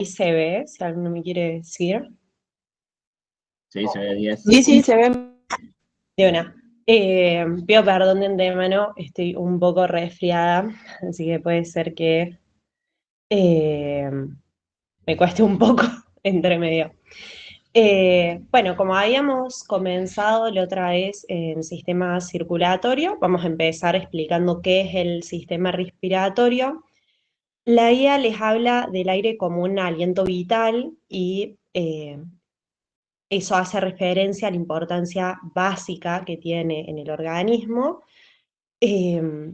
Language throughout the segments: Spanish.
Y se ve, si alguno me quiere decir. Sí, se ve 10. Sí, sí, se ve. De una. Pido perdón de antemano, estoy un poco resfriada, así que puede ser que eh, me cueste un poco entre medio. Bueno, como habíamos comenzado la otra vez en sistema circulatorio, vamos a empezar explicando qué es el sistema respiratorio. La guía les habla del aire como un aliento vital y eso hace referencia a la importancia básica que tiene en el organismo eh,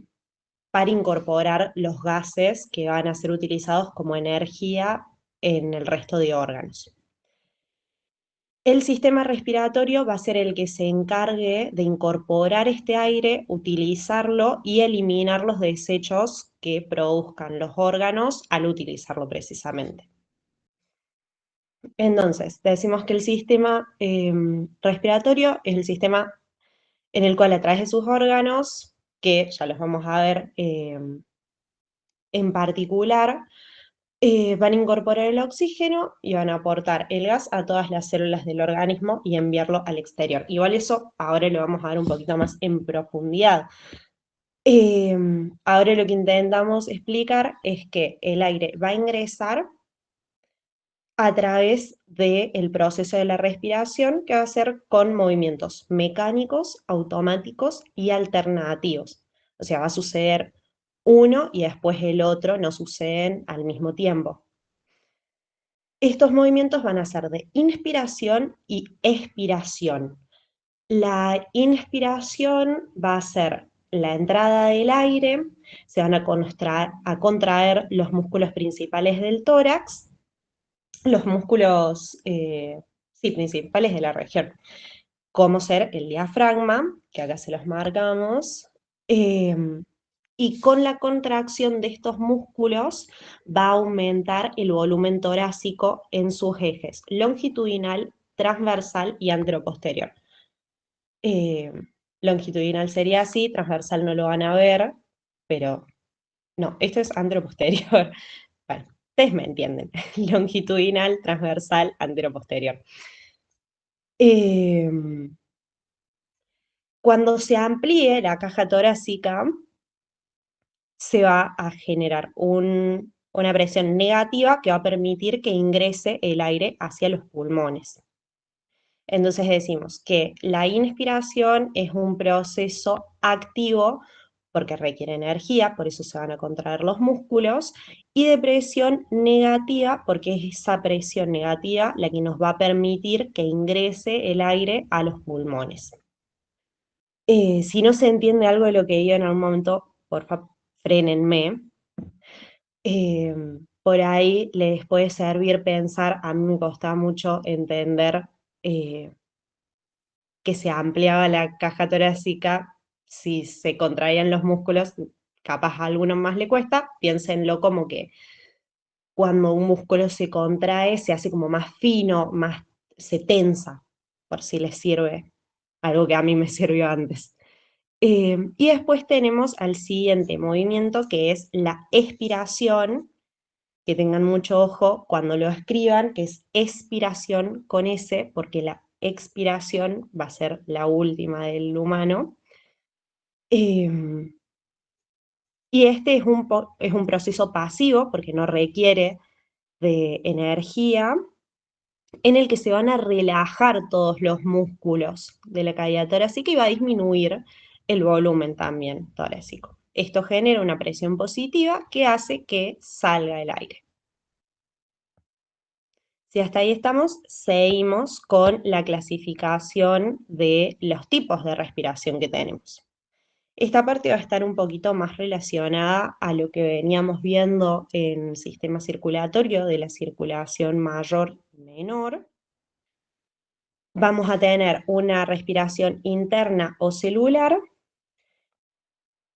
para incorporar los gases que van a ser utilizados como energía en el resto de órganos. El sistema respiratorio va a ser el que se encargue de incorporar este aire, utilizarlo y eliminar los desechos que produzcan los órganos al utilizarlo precisamente. Entonces, decimos que el sistema respiratorio es el sistema en el cual a través de sus órganos, que ya los vamos a ver en particular, van a incorporar el oxígeno y van a aportar el gas a todas las células del organismo y enviarlo al exterior. Igual eso ahora lo vamos a ver un poquito más en profundidad. Ahora lo que intentamos explicar es que el aire va a ingresar a través del proceso de la respiración, que va a ser con movimientos mecánicos, automáticos y alternativos. O sea, va a suceder uno y después el otro, no suceden al mismo tiempo. Estos movimientos van a ser de inspiración y expiración. La inspiración va a ser la entrada del aire, se van a contraer los músculos principales del tórax, los músculos sí, principales de la región, como ser el diafragma, que acá se los marcamos, eh, y con la contracción de estos músculos va a aumentar el volumen torácico en sus ejes longitudinal, transversal y anteroposterior. Eh, Longitudinal sería así, transversal no lo van a ver, pero no, esto es anteroposterior. Bueno, ustedes me entienden. Longitudinal, transversal, anteroposterior. Eh, Cuando se amplíe la caja torácica, se va a generar una presión negativa que va a permitir que ingrese el aire hacia los pulmones. Entonces decimos que la inspiración es un proceso activo porque requiere energía, por eso se van a contraer los músculos, y de presión negativa porque es esa presión negativa la que nos va a permitir que ingrese el aire a los pulmones. Si no se entiende algo de lo que digo en algún momento, por favor, frénenme. Eh, por ahí les puede servir pensar, a mí me costaba mucho entender que se ampliaba la caja torácica si se contraían los músculos, capaz a alguno más le cuesta, piénsenlo como que cuando un músculo se contrae se hace como más fino, más se tensa, por si les sirve, algo que a mí me sirvió antes. Y después tenemos al siguiente movimiento que es la expiración, que tengan mucho ojo cuando lo escriban, que es expiración con S, porque la expiración va a ser la última del humano. Y este es un proceso pasivo, porque no requiere de energía, en el que se van a relajar todos los músculos de la cavidad torácica y va a disminuir el volumen también torácico. Esto genera una presión positiva que hace que salga el aire. Si hasta ahí estamos, seguimos con la clasificación de los tipos de respiración que tenemos. Esta parte va a estar un poquito más relacionada a lo que veníamos viendo en el sistema circulatorio de la circulación mayor y menor. Vamos a tener una respiración interna o celular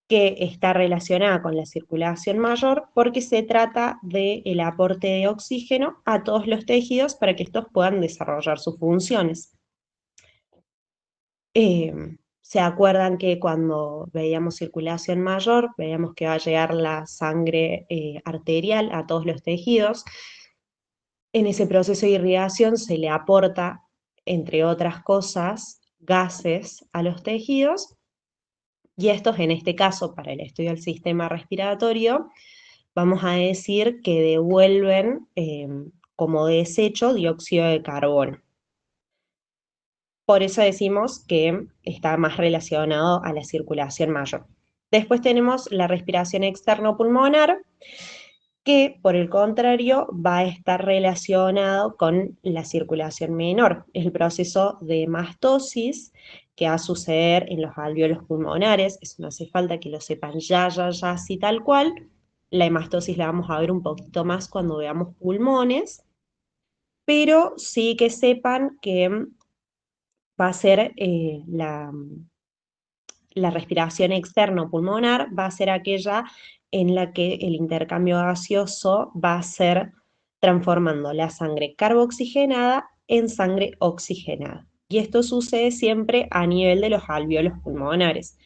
que está relacionada con la circulación mayor porque se trata del aporte de oxígeno a todos los tejidos para que estos puedan desarrollar sus funciones. ¿Se acuerdan que cuando veíamos circulación mayor, veíamos que va a llegar la sangre arterial a todos los tejidos? En ese proceso de irrigación se le aporta, entre otras cosas, gases a los tejidos y estos, en este caso, para el estudio del sistema respiratorio, vamos a decir que devuelven como desecho dióxido de carbono. Por eso decimos que está más relacionado a la circulación mayor. Después tenemos la respiración externo pulmonar, que por el contrario va a estar relacionado con la circulación menor. Es el proceso de mastosis que va a suceder en los alvéolos pulmonares. Eso no hace falta que lo sepan ya, así tal cual. La hemastosis la vamos a ver un poquito más cuando veamos pulmones, pero sí que sepan que va a ser la respiración externo pulmonar, va a ser aquella en la que el intercambio gaseoso va a ser transformando la sangre carboxigenada en sangre oxigenada. Y esto sucede siempre a nivel de los alvéolos pulmonares.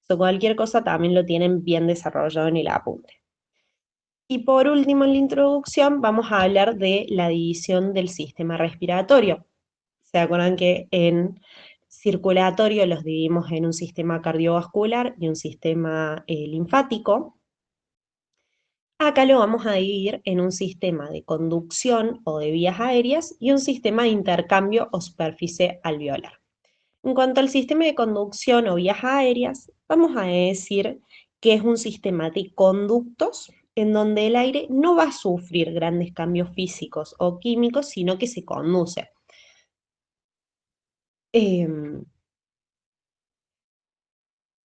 So, cualquier cosa también lo tienen bien desarrollado en el apunte. Y por último, en la introducción, vamos a hablar de la división del sistema respiratorio. ¿Se acuerdan que en circulatorio los dividimos en un sistema cardiovascular y un sistema linfático? Acá lo vamos a dividir en un sistema de conducción o de vías aéreas y un sistema de intercambio o superficie alveolar. En cuanto al sistema de conducción o vías aéreas, vamos a decir que es un sistema de conductos en donde el aire no va a sufrir grandes cambios físicos o químicos, sino que se conduce.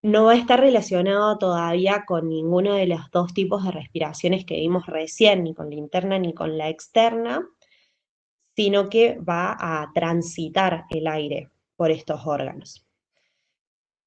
No va a estar relacionado todavía con ninguno de los dos tipos de respiraciones que vimos recién, ni con la interna ni con la externa, sino que va a transitar el aire por estos órganos.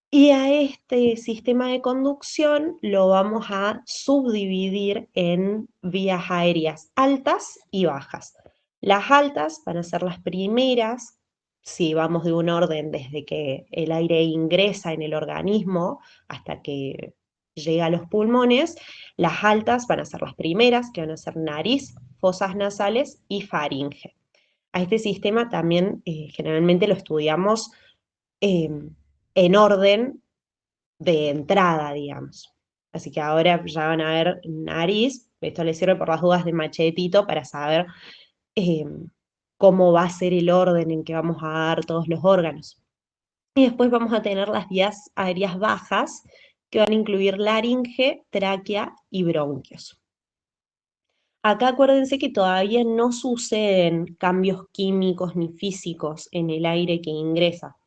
Y a este sistema de conducción lo vamos a subdividir en vías aéreas altas y bajas. Las altas van a ser las primeras, si vamos de un orden desde que el aire ingresa en el organismo hasta que llega a los pulmones. Las altas van a ser las primeras, que van a ser nariz, fosas nasales y faringe. A este sistema también generalmente lo estudiamos eh, en orden de entrada, digamos. Así que ahora ya van a ver nariz, esto les sirve por las dudas de machetito para saber eh, cómo va a ser el orden en que vamos a dar todos los órganos. Y después vamos a tener las vías aéreas bajas, que van a incluir laringe, tráquea y bronquios. Acá acuérdense que todavía no suceden cambios químicos ni físicos en el aire que ingresa.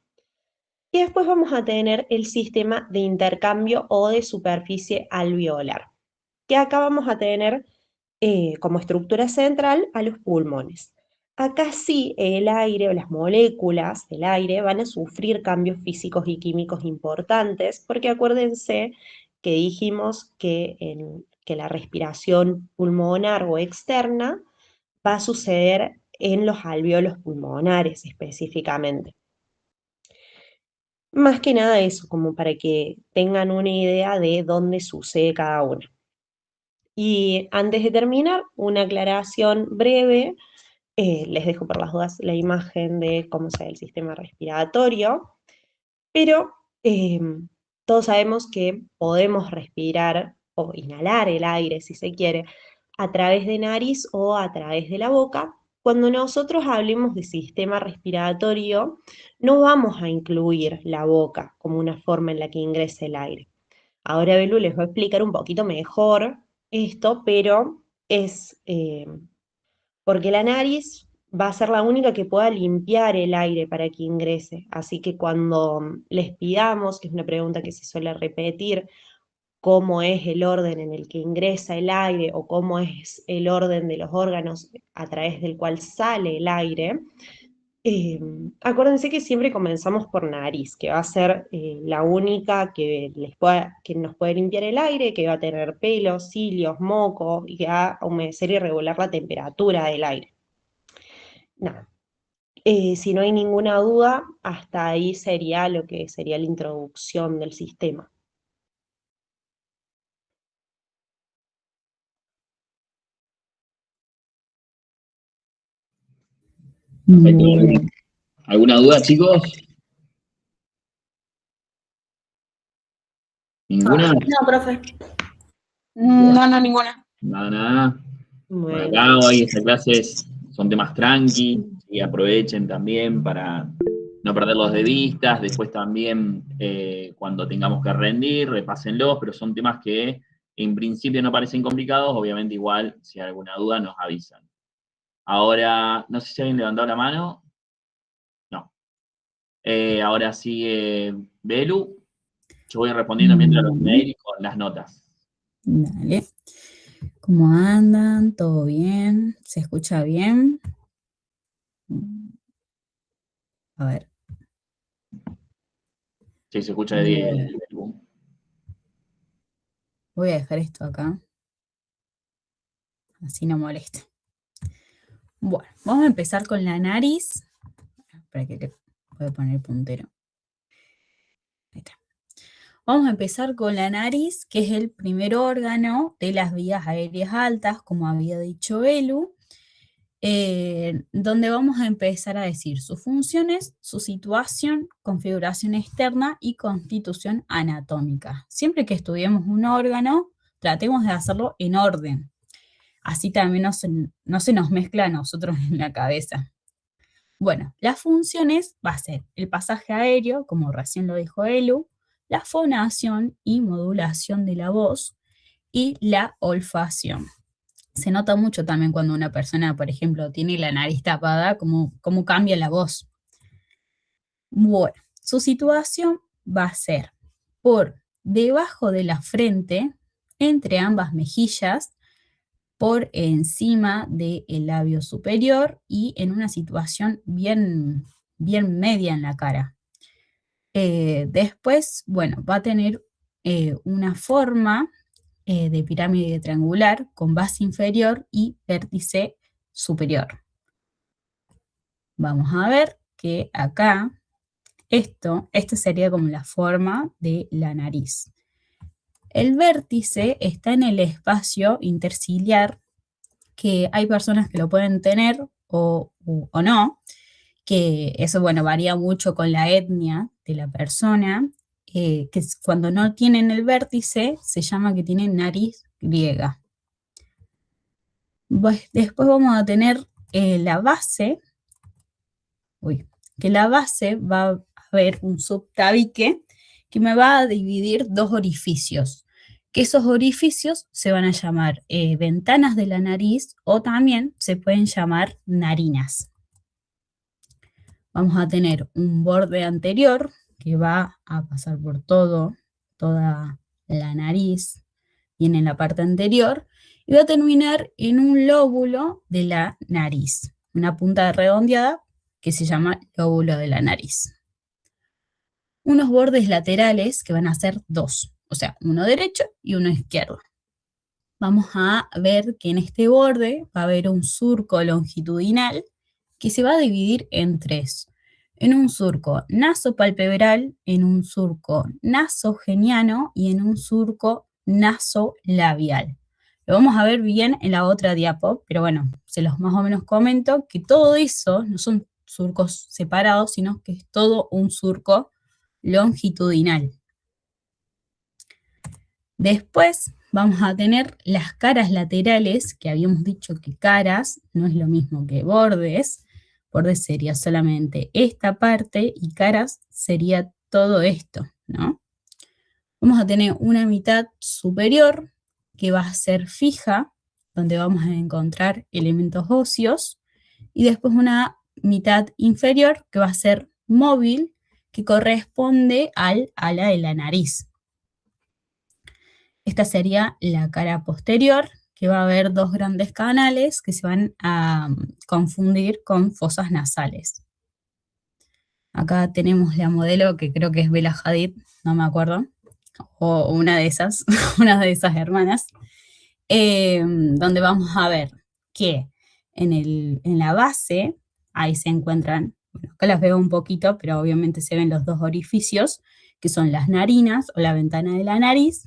Y después vamos a tener el sistema de intercambio o de superficie alveolar, que acá vamos a tener como estructura central a los pulmones. Acá sí el aire o las moléculas del aire van a sufrir cambios físicos y químicos importantes, porque acuérdense que dijimos que la respiración pulmonar o externa va a suceder en los alvéolos pulmonares específicamente. Más que nada eso, como para que tengan una idea de dónde sucede cada uno. Y antes de terminar, una aclaración breve. Les dejo por las dudas la imagen de cómo se ve el sistema respiratorio, pero todos sabemos que podemos respirar o inhalar el aire, si se quiere, a través de nariz o a través de la boca. Cuando nosotros hablemos de sistema respiratorio, no vamos a incluir la boca como una forma en la que ingrese el aire. Ahora Belu les va a explicar un poquito mejor esto, pero es porque la nariz va a ser la única que pueda limpiar el aire para que ingrese. Así que cuando les pidamos, que es una pregunta que se suele repetir, cómo es el orden en el que ingresa el aire o cómo es el orden de los órganos a través del cual sale el aire, acuérdense que siempre comenzamos por nariz, que va a ser la única que nos puede limpiar el aire, que va a tener pelos, cilios, moco y que va a humedecer y regular la temperatura del aire. Nada. Si no hay ninguna duda, hasta ahí sería lo que sería la introducción del sistema. Perfecto. Bien. ¿Alguna duda, chicos? ¿Ninguna? No, profe. No, ninguna. Nada. Bueno, Bueno, acá hoy estas clases son temas tranqui y aprovechen también para no perderlos de vista. Después también cuando tengamos que rendir, repásenlos, pero son temas que en principio no parecen complicados. Obviamente igual, si hay alguna duda, nos avisan. Ahora, no sé si alguien levantó la mano. No. Ahora sigue Belu. Yo voy respondiendo mientras los mails con las notas. Dale. ¿Cómo andan? ¿Todo bien? ¿Se escucha bien? A ver. Sí, se escucha de 10. Belu. Voy a dejar esto acá. Así no molesta. Bueno, vamos a empezar con la nariz. Espera que le voy a poner el puntero. Ahí está. Vamos a empezar con la nariz, que es el primer órgano de las vías aéreas altas, como había dicho Belu, donde vamos a empezar a decir sus funciones, su situación, configuración externa y constitución anatómica. Siempre que estudiemos un órgano, tratemos de hacerlo en orden. Así también no se nos mezcla a nosotros en la cabeza. Bueno, las funciones va a ser el pasaje aéreo, como recién lo dijo Elu, la fonación y modulación de la voz y la olfacción. Se nota mucho también cuando una persona, por ejemplo, tiene la nariz tapada, cómo cambia la voz. Bueno, su situación va a ser por debajo de la frente, entre ambas mejillas, por encima del labio superior y en una situación bien media en la cara. Después, bueno, va a tener una forma de pirámide triangular con base inferior y vértice superior. Vamos a ver que acá, esta sería como la forma de la nariz. El vértice está en el espacio interciliar, que hay personas que lo pueden tener o no, que eso, bueno, varía mucho con la etnia de la persona, que cuando no tienen el vértice se llama que tienen nariz griega. Después vamos a tener la base, que la base va a haber un subtabique que me va a dividir dos orificios, que esos orificios se van a llamar ventanas de la nariz o también se pueden llamar narinas. Vamos a tener un borde anterior que va a pasar por toda la nariz, viene en la parte anterior, y va a terminar en un lóbulo de la nariz, una punta redondeada que se llama lóbulo de la nariz. Unos bordes laterales que van a ser dos, o sea, uno derecho y uno izquierdo. Vamos a ver que en este borde va a haber un surco longitudinal que se va a dividir en tres. En un surco nasopalpebral, en un surco nasogeniano y en un surco nasolabial. Lo vamos a ver bien en la otra diapo, pero bueno, se los más o menos comento que todo eso no son surcos separados, sino que es todo un surco longitudinal. Después vamos a tener las caras laterales, que habíamos dicho que caras no es lo mismo que bordes. Bordes sería solamente esta parte y caras sería todo esto, ¿no? Vamos a tener una mitad superior que va a ser fija, donde vamos a encontrar elementos óseos, y después una mitad inferior que va a ser móvil, que corresponde al ala de la nariz. Esta sería la cara posterior, que va a haber dos grandes canales que se van a confundir con fosas nasales. Acá tenemos la modelo que creo que es Bella Hadid, no me acuerdo, o una de esas, una de esas hermanas, donde vamos a ver que en la base, ahí se encuentran, bueno, acá las veo un poquito, pero obviamente se ven los dos orificios, que son las narinas o la ventana de la nariz,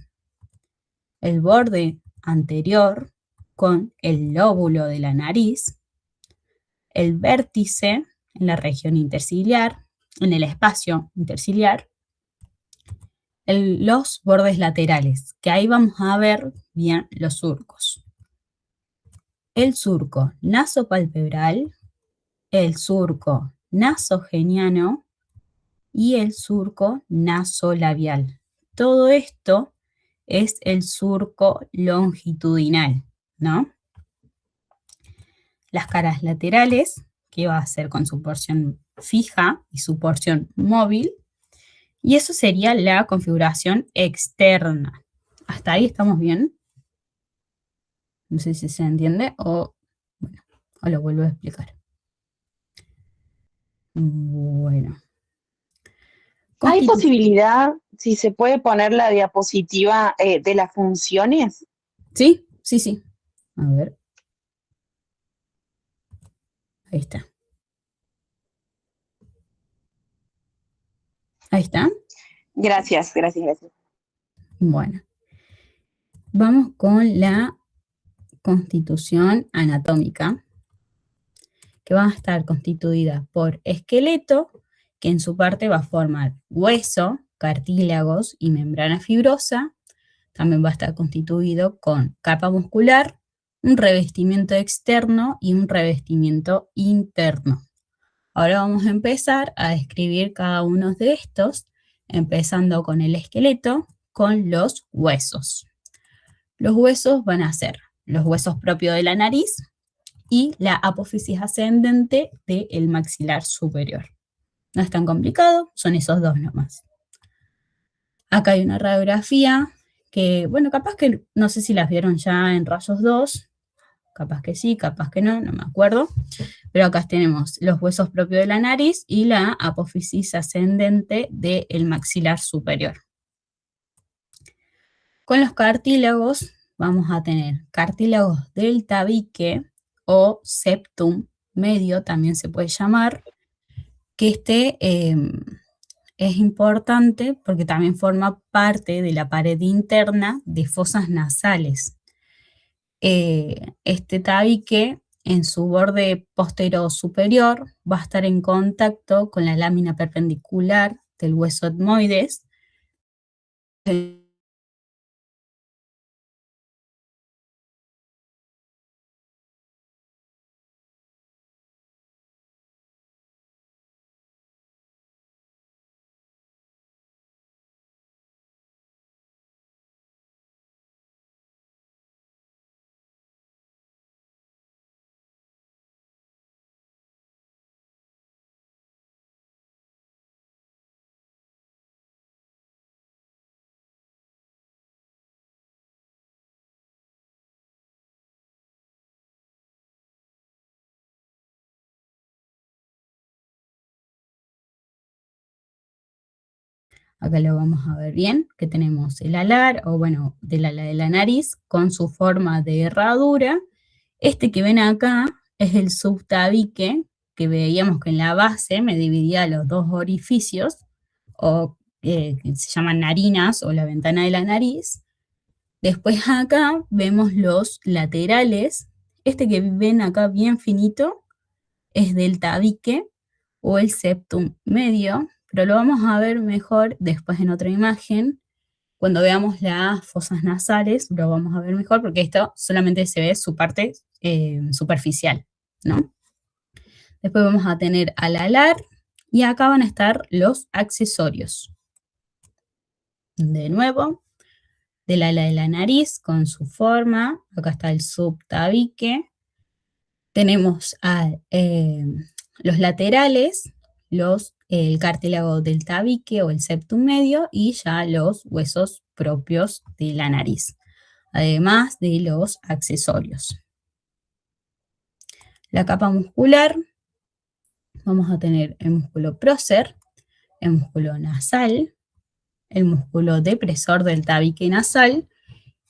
el borde anterior con el lóbulo de la nariz, el vértice en la región interciliar, en el espacio interciliar, los bordes laterales, que ahí vamos a ver bien los surcos. El surco nasopalpebral, el surco nasogeniano y el surco nasolabial. Todo esto es el surco longitudinal, ¿no? Las caras laterales, que va a ser con su porción fija y su porción móvil, y eso sería la configuración externa. ¿Hasta ahí estamos bien? No sé si se entiende o, bueno, o lo vuelvo a explicar. Bueno. ¿Hay posibilidad, si se puede poner la diapositiva de las funciones? Sí, sí, sí. A ver. Ahí está. Ahí está. Gracias, gracias, gracias. Bueno. Vamos con la constitución anatómica, que va a estar constituida por esqueleto, que en su parte va a formar hueso, cartílagos y membrana fibrosa. También va a estar constituido con capa muscular, un revestimiento externo y un revestimiento interno. Ahora vamos a empezar a describir cada uno de estos, empezando con el esqueleto, con los huesos. Los huesos van a ser los huesos propios de la nariz y la apófisis ascendente del maxilar superior. No es tan complicado, son esos dos nomás. Acá hay una radiografía que, bueno, capaz que, no sé si las vieron ya en rayos 2, capaz que sí, capaz que no, no me acuerdo. Pero acá tenemos los huesos propios de la nariz y la apófisis ascendente del maxilar superior. Con los cartílagos vamos a tener cartílagos del tabique o septum medio, también se puede llamar, que es importante porque también forma parte de la pared interna de fosas nasales. Este tabique en su borde posterior superior va a estar en contacto con la lámina perpendicular del hueso etmoides. Acá lo vamos a ver bien, que tenemos el alar, o bueno, del ala de la nariz, con su forma de herradura. Este que ven acá es el subtabique, que veíamos que en la base me dividía los dos orificios, o que se llaman narinas, o la ventana de la nariz. Después acá vemos los laterales. Este que ven acá bien finito es del tabique, o el septum medio, pero lo vamos a ver mejor después en otra imagen. Cuando veamos las fosas nasales, lo vamos a ver mejor porque esto solamente se ve su parte superficial, ¿no? Después vamos a tener al alar y acá van a estar los accesorios. De nuevo, del ala de la nariz con su forma, acá está el subtabique. Tenemos los laterales, el cartílago del tabique o el septum medio y ya los huesos propios de la nariz, además de los accesorios. La capa muscular, vamos a tener el músculo prócer, el músculo nasal, el músculo depresor del tabique nasal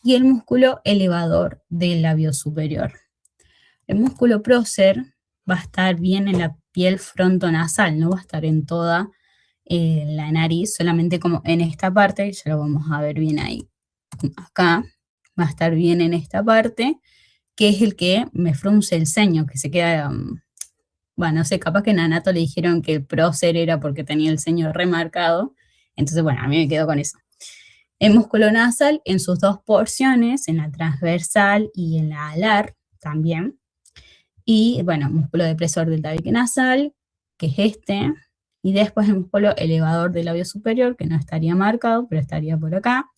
y el músculo elevador del labio superior. El músculo prócer va a estar bien en la piel frontonasal, no va a estar en toda la nariz, solamente como en esta parte, ya lo vamos a ver bien ahí. Acá va a estar bien en esta parte, que es el que me frunce el ceño, que se queda bueno, no sé, capaz que en Anato le dijeron que el prócer era porque tenía el ceño remarcado, entonces bueno, a mí me quedo con eso. El músculo nasal en sus dos porciones, en la transversal y en la alar también. Y bueno, músculo depresor del tabique nasal, que es este, y después el músculo elevador del labio superior, que no estaría marcado, pero estaría por acá.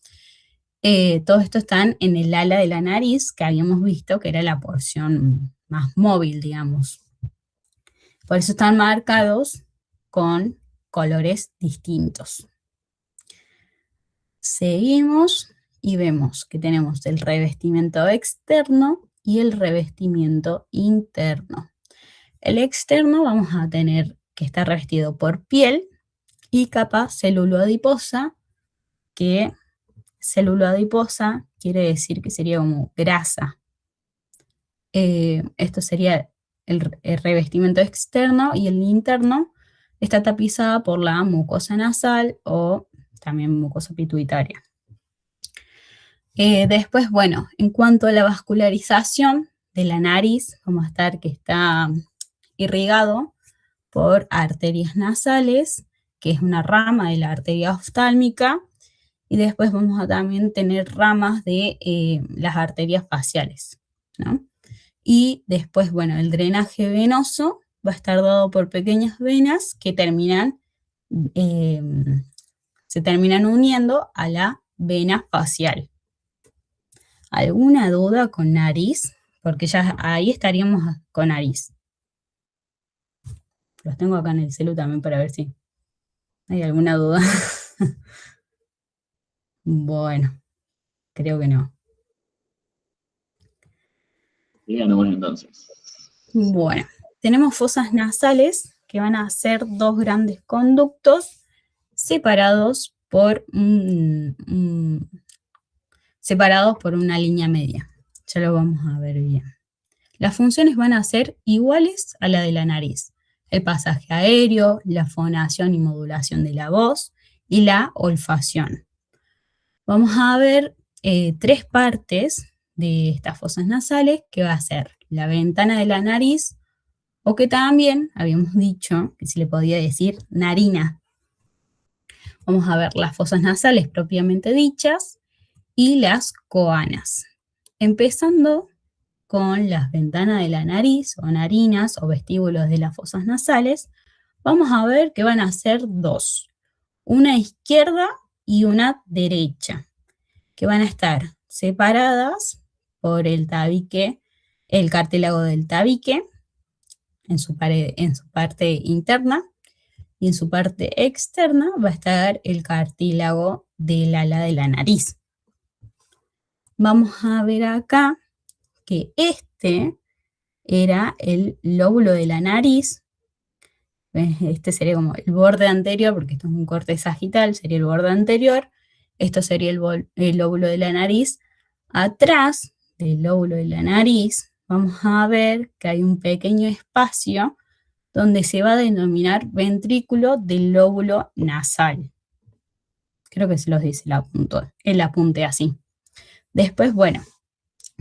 Todo esto están en el ala de la nariz, que habíamos visto que era la porción más móvil, digamos. Por eso están marcados con colores distintos. Seguimos y vemos que tenemos el revestimiento externo y el revestimiento interno. El externo vamos a tener que estar revestido por piel y capa celuloadiposa, que celuloadiposa quiere decir que sería como grasa. Esto sería el revestimiento externo, y el interno está tapizada por la mucosa nasal o también mucosa pituitaria. Después, bueno, en cuanto a la vascularización de la nariz, vamos a estar que está irrigado por arterias nasales, que es una rama de la arteria oftálmica, y después vamos a también tener ramas de las arterias faciales, ¿no? Y después, bueno, el drenaje venoso va a estar dado por pequeñas venas que se terminan uniendo a la vena facial. ¿Alguna duda con nariz? Porque ya ahí estaríamos con nariz. Los tengo acá en el celu también para ver si hay alguna duda. Bueno, creo que no. Díganos entonces. Bueno, tenemos fosas nasales que van a ser dos grandes conductos separados por una línea media. Ya lo vamos a ver bien. Las funciones van a ser iguales a la de la nariz: el pasaje aéreo, la fonación y modulación de la voz y la olfacción. Vamos a ver tres partes de estas fosas nasales, que va a ser la ventana de la nariz, o que también habíamos dicho que se le podía decir narina. Vamos a ver las fosas nasales propiamente dichas y las coanas. Empezando con las ventanas de la nariz, o narinas, o vestíbulos de las fosas nasales, vamos a ver que van a ser dos: una izquierda y una derecha, que van a estar separadas por el tabique, el cartílago del tabique, en su parte interna, y en su parte externa va a estar el cartílago del ala de la nariz. Vamos a ver acá que este era el lóbulo de la nariz. Este sería como el borde anterior, porque esto es un corte sagital, sería el borde anterior. Esto sería el lóbulo de la nariz. Atrás del lóbulo de la nariz vamos a ver que hay un pequeño espacio donde se va a denominar ventrículo del lóbulo nasal. Creo que se los dice el apunte así. Después, bueno,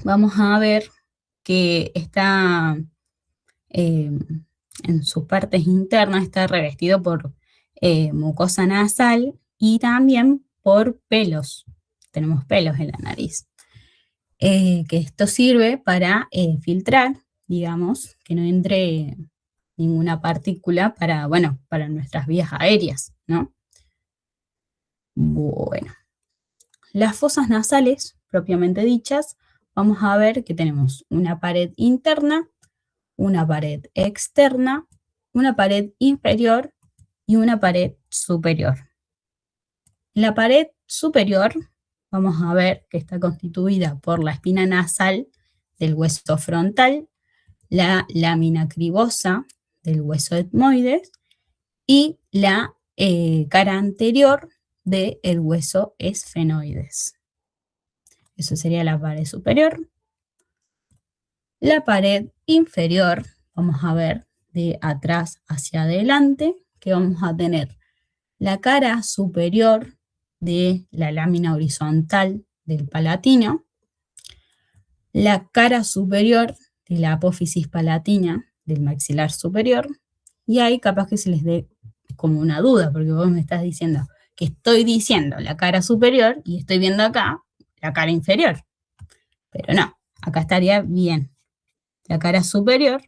vamos a ver que está en sus partes internas, está revestido por mucosa nasal y también por pelos. Tenemos pelos en la nariz. Que esto sirve para filtrar, digamos, que no entre ninguna partícula para nuestras vías aéreas, ¿no? Bueno, las fosas nasales, propiamente dichas, vamos a ver que tenemos una pared interna, una pared externa, una pared inferior y una pared superior. La pared superior vamos a ver que está constituida por la espina nasal del hueso frontal, la lámina cribosa del hueso etmoides y la cara anterior del hueso esfenoides. Eso sería la pared superior. La pared inferior, vamos a ver de atrás hacia adelante, que vamos a tener la cara superior de la lámina horizontal del palatino, la cara superior de la apófisis palatina, del maxilar superior, y ahí capaz que se les dé como una duda, porque vos me estás diciendo que estoy diciendo la cara superior y estoy viendo acá la cara inferior. Pero no, acá estaría bien la cara superior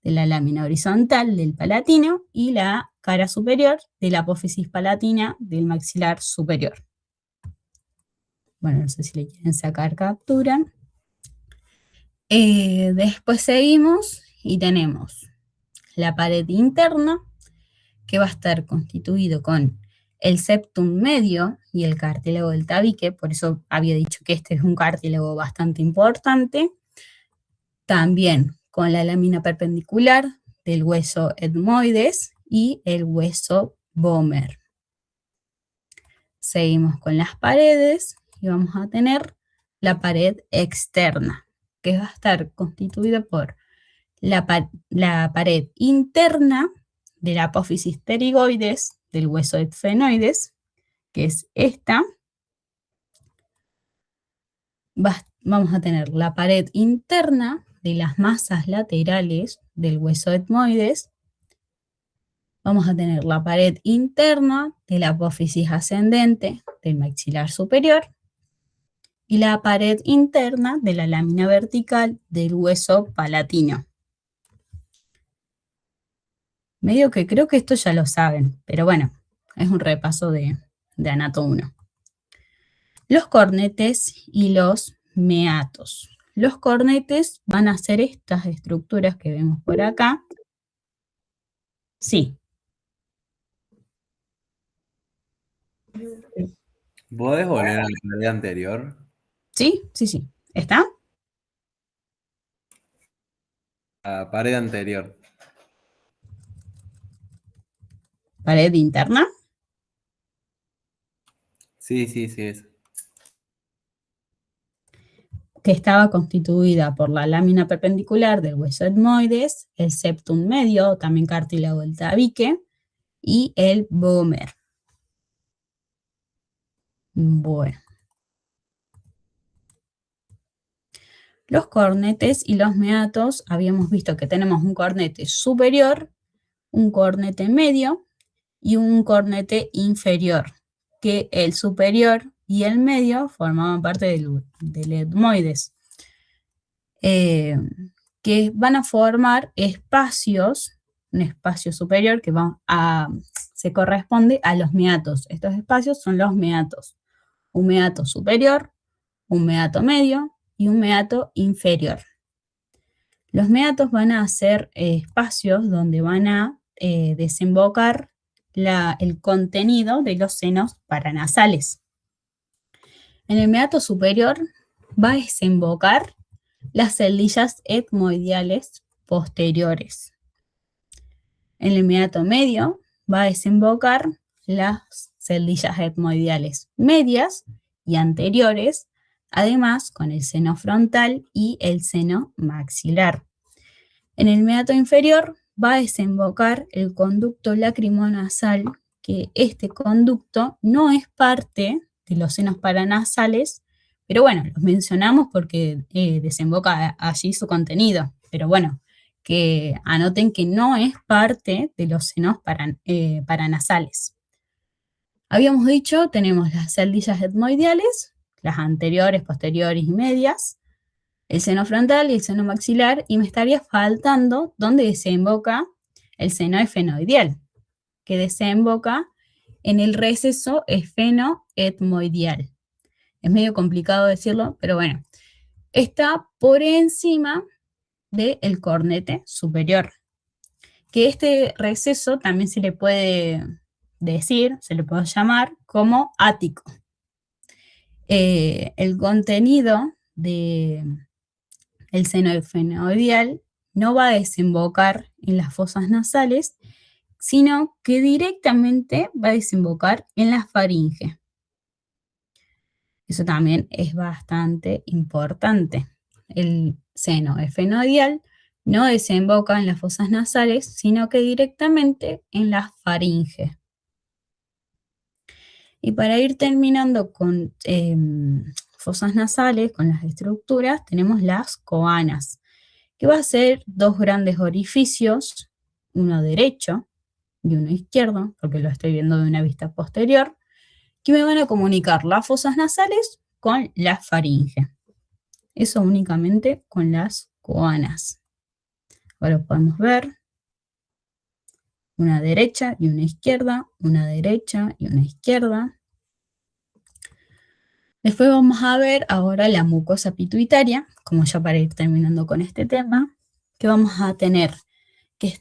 de la lámina horizontal del palatino y la cara superior de la apófisis palatina del maxilar superior. Bueno, no sé si le quieren sacar captura. Después seguimos y tenemos la pared interna, que va a estar constituido con el septum medio y el cartílago del tabique, por eso había dicho que este es un cartílago bastante importante. También con la lámina perpendicular del hueso etmoides y el hueso vomer. Seguimos con las paredes y vamos a tener la pared externa, que va a estar constituida por la pared interna de la apófisis pterigoides del hueso esfenoides, que es esta. Vamos a tener la pared interna de las masas laterales del hueso etmoides. Vamos a tener la pared interna de la apófisis ascendente del maxilar superior y la pared interna de la lámina vertical del hueso palatino. Medio que creo que esto ya lo saben, pero bueno, es un repaso de Anato 1. Los cornetes y los meatos. Los cornetes van a ser estas estructuras que vemos por acá. Sí. ¿Podés volver a la pared anterior? ¿Sí? Sí, sí. ¿Está? La pared anterior. Pared interna. Sí, sí, sí, es. Que estaba constituida por la lámina perpendicular del hueso etmoides, el septum medio, también cartílago del tabique, y el vomer. Bueno. Los cornetes y los meatos, habíamos visto que tenemos un cornete superior, un cornete medio y un cornete inferior, que el superior y el medio formaban parte del etmoides, que van a formar espacios, un espacio superior que se corresponde a los meatos. Estos espacios son los meatos, un meato superior, un meato medio y un meato inferior. Los meatos van a ser espacios donde van a desembocar el contenido de los senos paranasales. En el meato superior va a desembocar las celdillas etmoidiales posteriores. En el meato medio va a desembocar las celdillas etmoidiales medias y anteriores, además con el seno frontal y el seno maxilar. En el meato inferior va a desembocar el conducto lacrimonasal, que este conducto no es parte de los senos paranasales, pero bueno, los mencionamos porque desemboca allí su contenido, pero bueno, que anoten que no es parte de los senos paranasales. Habíamos dicho, tenemos las celdillas etmoidiales, las anteriores, posteriores y medias, el seno frontal y el seno maxilar, y me estaría faltando donde desemboca el seno esfenoidial, que desemboca en el receso esfenoetmoidial. Es medio complicado decirlo, pero bueno, está por encima del cornete superior, que este receso también se le puede decir, se le puede llamar como ático. El contenido del seno esfenoidial no va a desembocar en las fosas nasales, sino que directamente va a desembocar en la faringe. Eso también es bastante importante. El seno esfenoidial no desemboca en las fosas nasales, sino que directamente en la faringe. Y para ir terminando con fosas nasales, con las estructuras, tenemos las coanas, que va a ser dos grandes orificios, uno derecho y uno izquierdo, porque lo estoy viendo de una vista posterior, que me van a comunicar las fosas nasales con la faringe. Eso únicamente con las coanas. Ahora podemos ver una derecha y una izquierda, una derecha y una izquierda. Después vamos a ver ahora la mucosa pituitaria, como ya para ir terminando con este tema, que vamos a tener que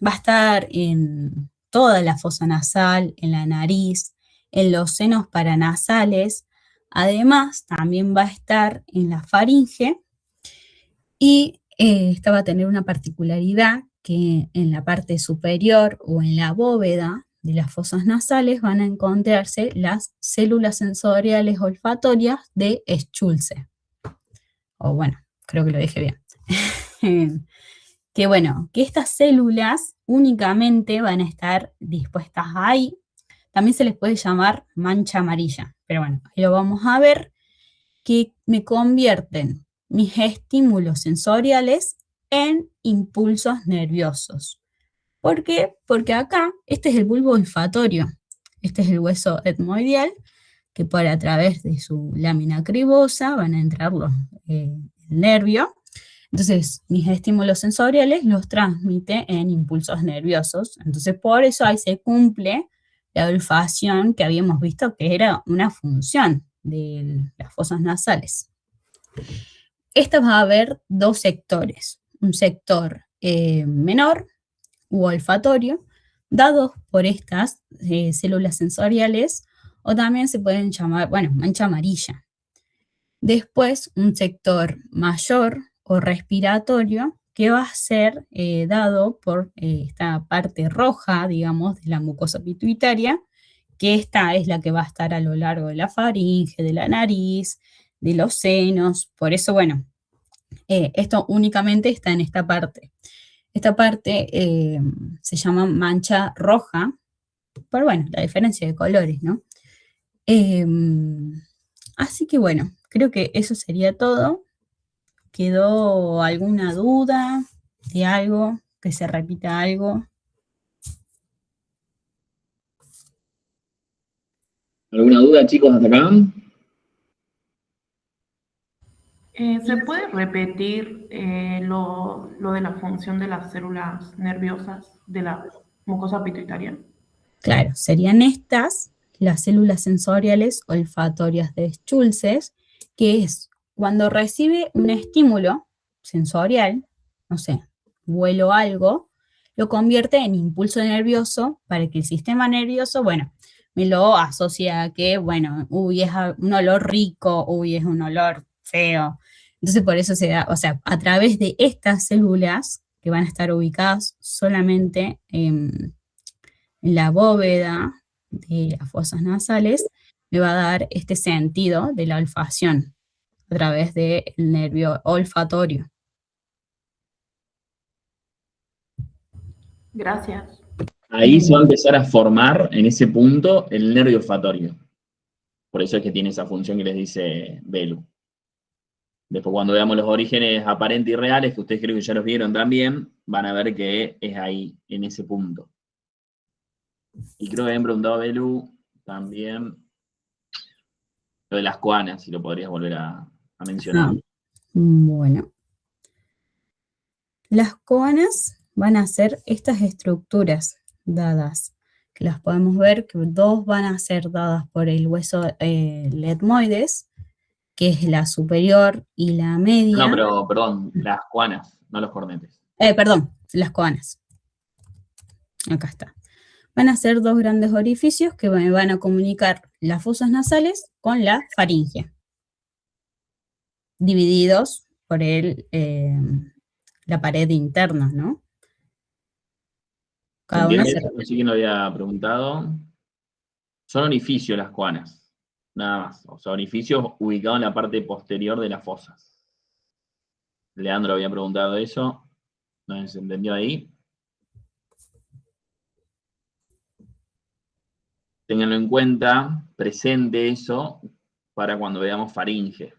va a estar en toda la fosa nasal, en la nariz, en los senos paranasales. Además, también va a estar en la faringe y esta va a tener una particularidad que en la parte superior o en la bóveda de las fosas nasales van a encontrarse las células sensoriales olfatorias de Schulze. O bueno, creo que lo dije bien. Que estas células únicamente van a estar dispuestas ahí. También se les puede llamar mancha amarilla, pero bueno, ahí lo vamos a ver, que me convierten mis estímulos sensoriales en impulsos nerviosos. ¿Por qué? Porque acá, este es el bulbo olfatorio, este es el hueso etmoideal, que por a través de su lámina cribosa van a entrar el nervio. Entonces, mis estímulos sensoriales los transmite en impulsos nerviosos. Entonces, por eso ahí se cumple la olfacción que habíamos visto que era una función de las fosas nasales. Esta va a haber dos sectores. Un sector menor u olfatorio, dados por estas células sensoriales, o también se pueden llamar, bueno, mancha amarilla. Después, un sector mayor o respiratorio, que va a ser dado por esta parte roja, digamos, de la mucosa pituitaria, que esta es la que va a estar a lo largo de la faringe, de la nariz, de los senos. Por eso, bueno, esto únicamente está en esta parte. Esta parte se llama mancha roja, por, bueno, la diferencia de colores, ¿no? Así que, bueno, creo que eso sería todo. ¿Quedó alguna duda de algo? ¿Que se repita algo? ¿Alguna duda, chicos, hasta acá? ¿Se puede repetir lo de la función de las células nerviosas de la mucosa pituitaria? Claro, serían estas las células sensoriales olfatorias de Schulze, que es cuando recibe un estímulo sensorial, no sé, vuelo algo, lo convierte en impulso nervioso para que el sistema nervioso, bueno, me lo asocia a que, bueno, uy, es un olor rico, uy, es un olor feo. Entonces, por eso se da, o sea, a través de estas células que van a estar ubicadas solamente en la bóveda de las fosas nasales, me va a dar este sentido de la olfacción a través del nervio olfatorio. Gracias. Ahí se va a empezar a formar en ese punto el nervio olfatorio. Por eso es que tiene esa función que les dice Belu. Después cuando veamos los orígenes aparentes y reales, que ustedes creo que ya los vieron también, van a ver que es ahí, en ese punto. Y creo que habían preguntado a Belu también lo de las coanas, si lo podrías volver a mencionar. Bueno. Las coanas van a ser estas estructuras dadas, que las podemos ver, que dos van a ser dadas por el hueso etmoides, que es la superior y la media. No, pero, perdón, las coanas, no los cornetes. Perdón, las coanas. Acá está. Van a ser dos grandes orificios que me van a comunicar las fosas nasales con la faringe, divididos por la pared interna, ¿no? Cada una se... No sé quién lo había preguntado. Son orificios las coanas, nada más. O sea, orificios ubicados en la parte posterior de las fosas. Leandro había preguntado eso. No se entendió ahí. Ténganlo en cuenta, presente eso, para cuando veamos faringe.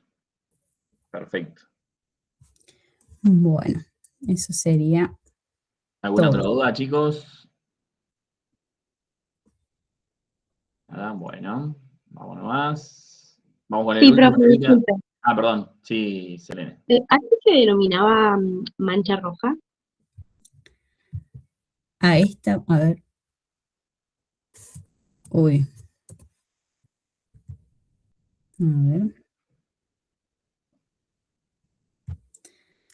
Perfecto. Bueno, eso sería ¿Alguna otra todo. duda, chicos? Nada, bueno, vamos nomás. Vamos con el Sí, último profe, temita. disculpe. Ah, perdón, sí, Selene. ¿A qué se denominaba mancha roja? A esta, a ver, uy, a ver.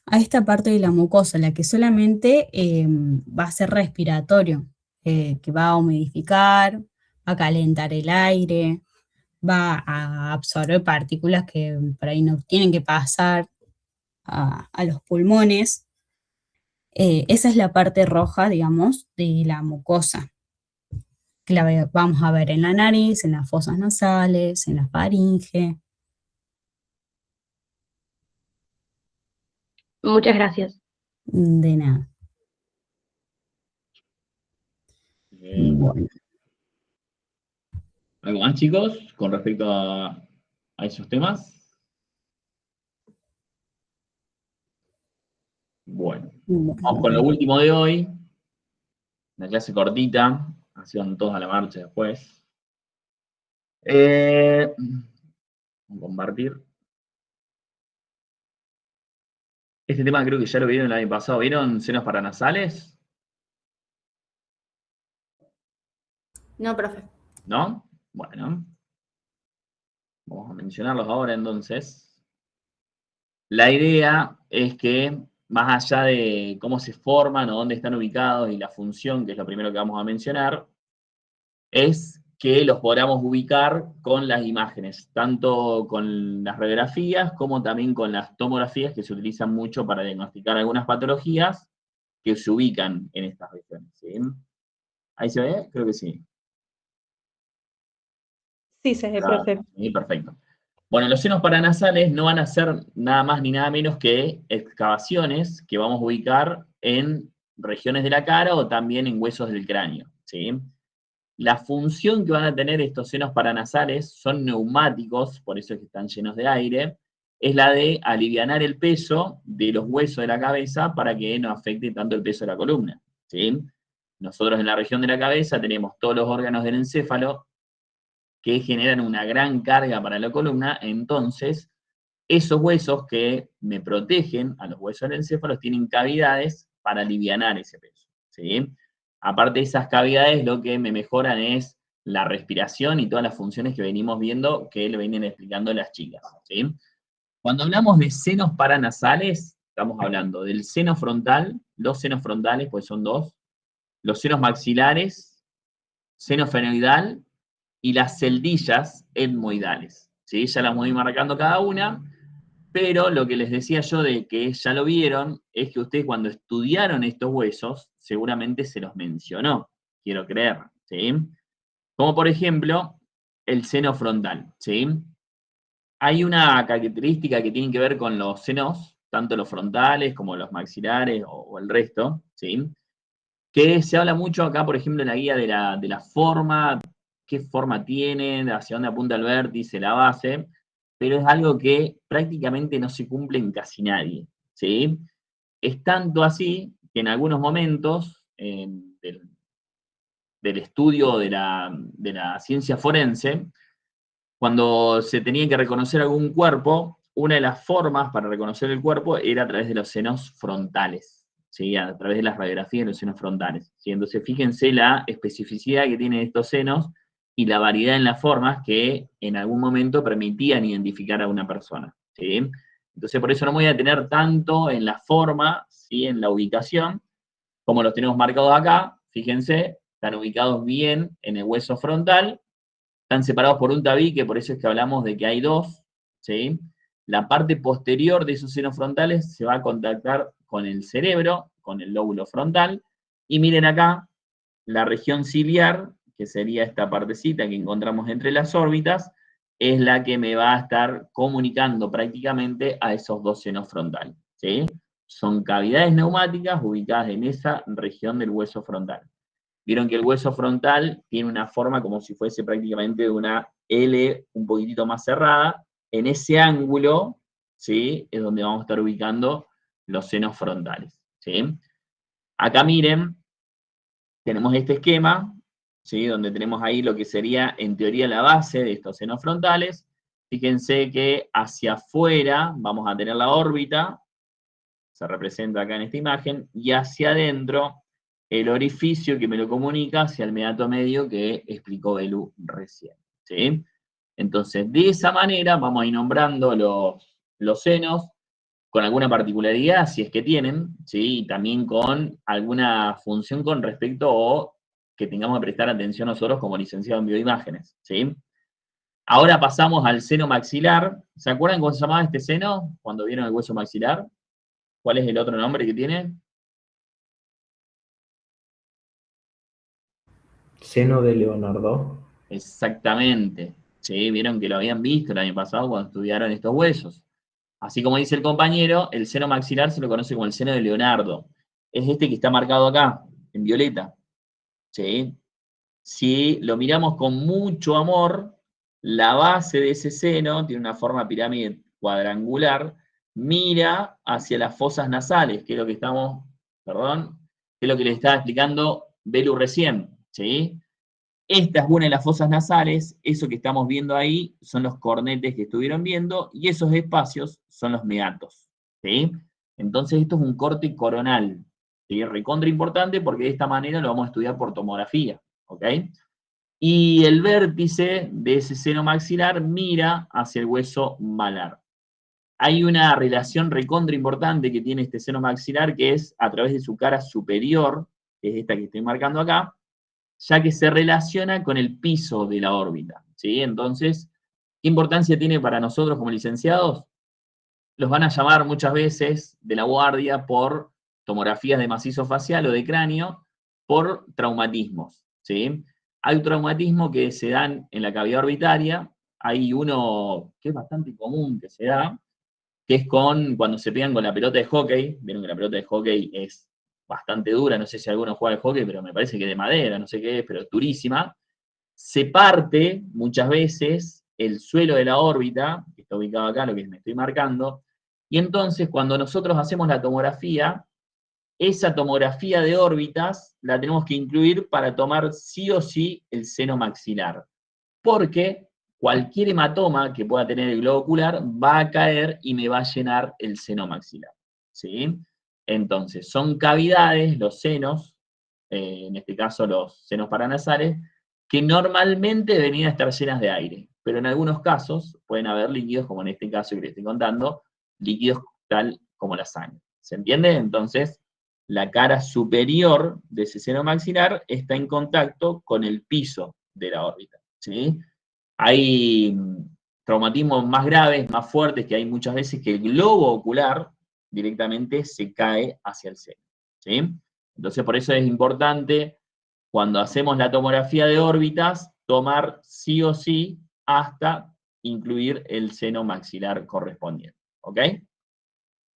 A esta parte de la mucosa, la que solamente va a ser respiratorio, que va a humidificar, va a calentar el aire, va a absorber partículas que por ahí no tienen que pasar a los pulmones. Esa es la parte roja, digamos, de la mucosa, que vamos a ver en la nariz, en las fosas nasales, en la faringe. Muchas gracias. De nada. Bueno, ¿Algo más, chicos, con respecto a esos temas? Bueno, vamos con lo bueno, último de hoy. Una clase cortita, así van todos a la marcha después. Vamos a compartir. Este tema creo que ya lo vieron el año pasado. ¿Vieron senos paranasales? no, profe. ¿No? Bueno, vamos a mencionarlos ahora entonces. La idea es que, más allá de cómo se forman o dónde están ubicados y la función, que es lo primero que vamos a mencionar, es que los podamos ubicar con las imágenes, tanto con las radiografías como también con las tomografías que se utilizan mucho para diagnosticar algunas patologías que se ubican en estas regiones. ¿Sí? ¿Ahí se ve? Creo que sí. Sí, se ve, Claro, profe. sí, perfecto. Bueno, los senos paranasales no van a ser nada más ni nada menos que excavaciones que vamos a ubicar en regiones de la cara o también en huesos del cráneo. ¿Sí? La función que van a tener estos senos paranasales son neumáticos, por eso es que están llenos de aire, es la de alivianar el peso de los huesos de la cabeza para que no afecte tanto el peso de la columna. ¿Sí? Nosotros en la región de la cabeza tenemos todos los órganos del encéfalo que generan una gran carga para la columna, entonces esos huesos que me protegen a los huesos del encéfalo tienen cavidades para alivianar ese peso. ¿Sí? Aparte de esas cavidades, lo que me mejoran es la respiración y todas las funciones que venimos viendo que le vienen explicando las chicas. ¿Sí? Cuando hablamos de senos paranasales, estamos hablando del seno frontal, los senos frontales, pues son dos, los senos maxilares, seno fenoidal y las celdillas etmoidales. ¿Sí? Ya las voy marcando cada una, pero lo que les decía yo de que ya lo vieron es que ustedes cuando estudiaron estos huesos, seguramente se los mencionó, quiero creer. ¿Sí? Como por ejemplo, el seno frontal. ¿Sí? Hay una característica que tiene que ver con los senos, tanto los frontales como los maxilares o el resto, ¿sí? Que se habla mucho acá, por ejemplo, en la guía de la forma, qué forma tienen, hacia dónde apunta el vértice, la base, pero es algo que prácticamente no se cumple en casi nadie, ¿sí? Es tanto así que en algunos momentos del estudio de la ciencia forense, cuando se tenía que reconocer algún cuerpo, una de las formas para reconocer el cuerpo era a través de los senos frontales, ¿sí? A través de las radiografías de los senos frontales. ¿Sí? Entonces, fíjense la especificidad que tienen estos senos y la variedad en las formas que en algún momento permitían identificar a una persona. ¿Sí? Entonces, por eso no me voy a detener tanto en la forma, ¿sí? En la ubicación, como los tenemos marcados acá. Fíjense, están ubicados bien en el hueso frontal, están separados por un tabique, por eso es que hablamos de que hay dos, ¿sí? La parte posterior de esos senos frontales se va a contactar con el cerebro, con el lóbulo frontal, y miren acá, la región ciliar, que sería esta partecita que encontramos entre las órbitas, es la que me va a estar comunicando prácticamente a esos dos senos frontales, ¿sí? Son cavidades neumáticas ubicadas en esa región del hueso frontal. Vieron que el hueso frontal tiene una forma como si fuese prácticamente de una L un poquitito más cerrada. En ese ángulo, ¿sí? Es donde vamos a estar ubicando los senos frontales, ¿sí? Acá miren, tenemos este esquema, ¿sí? Donde tenemos ahí lo que sería, en teoría, la base de estos senos frontales. Fíjense que hacia afuera vamos a tener la órbita, se representa acá en esta imagen, y hacia adentro el orificio que me lo comunica hacia el meato medio que explicó Belu recién, ¿sí? Entonces, de esa manera vamos a ir nombrando los senos con alguna particularidad, si es que tienen, ¿sí? Y también con alguna función con respecto o que tengamos que prestar atención nosotros como licenciados en bioimágenes, ¿sí? Ahora pasamos al seno maxilar. ¿Se acuerdan cómo se llamaba este seno cuando vieron el hueso maxilar? ¿Cuál es el otro nombre que tiene? Seno de Leonardo. Exactamente. ¿Sí? Vieron que lo habían visto el año pasado cuando estudiaron estos huesos. Así como dice el compañero, el seno maxilar se lo conoce como el seno de Leonardo. Es este que está marcado acá, en violeta. ¿Sí? Si lo miramos con mucho amor, la base de ese seno tiene una forma pirámide cuadrangular, mira hacia las fosas nasales, que es lo que estamos, perdón, que es lo que le estaba explicando Belu recién, ¿sí? Esta es una de las fosas nasales, eso que estamos viendo ahí son los cornetes que estuvieron viendo, y esos espacios son los meatos, ¿sí? Entonces esto es un corte coronal, ¿sí? Recontra importante porque de esta manera lo vamos a estudiar por tomografía, ¿ok? Y el vértice de ese seno maxilar mira hacia el hueso malar. Hay una relación recontra importante que tiene este seno maxilar, que es a través de su cara superior, que es esta que estoy marcando acá, ya que se relaciona con el piso de la órbita, ¿sí? Entonces, ¿qué importancia tiene para nosotros como licenciados? Los van a llamar muchas veces de la guardia por tomografías de macizo facial o de cráneo, por traumatismos, ¿sí? Hay un traumatismo que se dan en la cavidad orbitaria, hay uno que es bastante común que se da, que es cuando se pegan con la pelota de hockey. Vieron que la pelota de hockey es bastante dura, no sé si alguno juega al hockey, pero me parece que de madera, no sé qué es, pero es durísima. Se parte muchas veces el suelo de la órbita, que está ubicado acá, lo que me estoy marcando, y entonces cuando nosotros hacemos la tomografía, esa tomografía de órbitas la tenemos que incluir para tomar sí o sí el seno maxilar, porque cualquier hematoma que pueda tener el globo ocular va a caer y me va a llenar el seno maxilar, ¿sí? Entonces, son cavidades, los senos, en este caso los senos paranasales, que normalmente deberían estar llenas de aire, pero en algunos casos pueden haber líquidos, como en este caso que les estoy contando, líquidos tal como la sangre. ¿Se entiende? Entonces, la cara superior de ese seno maxilar está en contacto con el piso de la órbita, ¿sí? Hay traumatismos más graves, más fuertes, que hay muchas veces que el globo ocular directamente se cae hacia el seno, ¿sí? Entonces, por eso es importante, cuando hacemos la tomografía de órbitas, tomar sí o sí hasta incluir el seno maxilar correspondiente, ¿ok?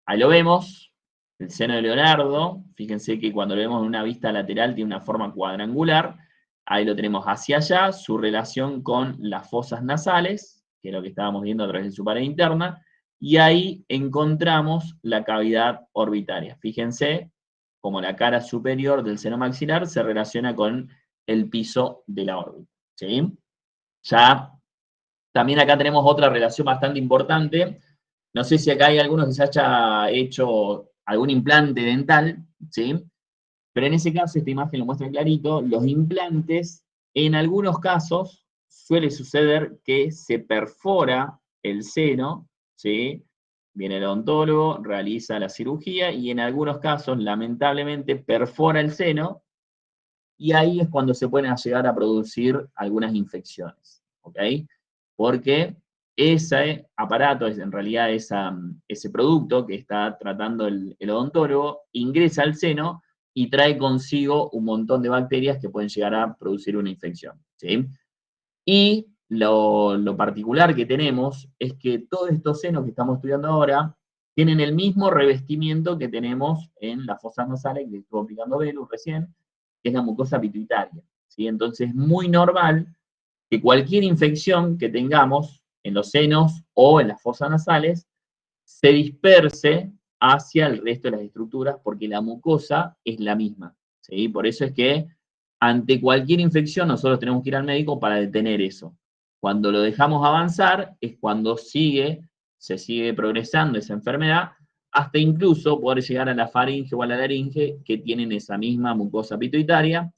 Ahí lo vemos, el seno de Leonardo. Fíjense que cuando lo vemos en una vista lateral tiene una forma cuadrangular. Ahí lo tenemos hacia allá, su relación con las fosas nasales, que es lo que estábamos viendo a través de su pared interna, y ahí encontramos la cavidad orbitaria. Fíjense como la cara superior del seno maxilar se relaciona con el piso de la órbita, ¿sí? Ya también acá tenemos otra relación bastante importante. No sé si acá hay algunos que se haya hecho algún implante dental, ¿sí? Pero en ese caso, esta imagen lo muestra clarito, los implantes, en algunos casos, suele suceder que se perfora el seno, ¿sí? Viene el odontólogo, realiza la cirugía, y en algunos casos, lamentablemente, perfora el seno, y ahí es cuando se pueden llegar a producir algunas infecciones, ¿ok? Porque ese aparato, en realidad ese producto que está tratando el odontólogo, ingresa al seno y trae consigo un montón de bacterias que pueden llegar a producir una infección, ¿sí? Y lo particular que tenemos es que todos estos senos que estamos estudiando ahora tienen el mismo revestimiento que tenemos en las fosas nasales, que estuvo explicando Belu recién, que es la mucosa pituitaria, ¿sí? Entonces es muy normal que cualquier infección que tengamos en los senos o en las fosas nasales se disperse hacia el resto de las estructuras, porque la mucosa es la misma, ¿sí? Por eso es que ante cualquier infección nosotros tenemos que ir al médico para detener eso. Cuando lo dejamos avanzar es cuando se sigue progresando esa enfermedad, hasta incluso poder llegar a la faringe o a la laringe, que tienen esa misma mucosa pituitaria,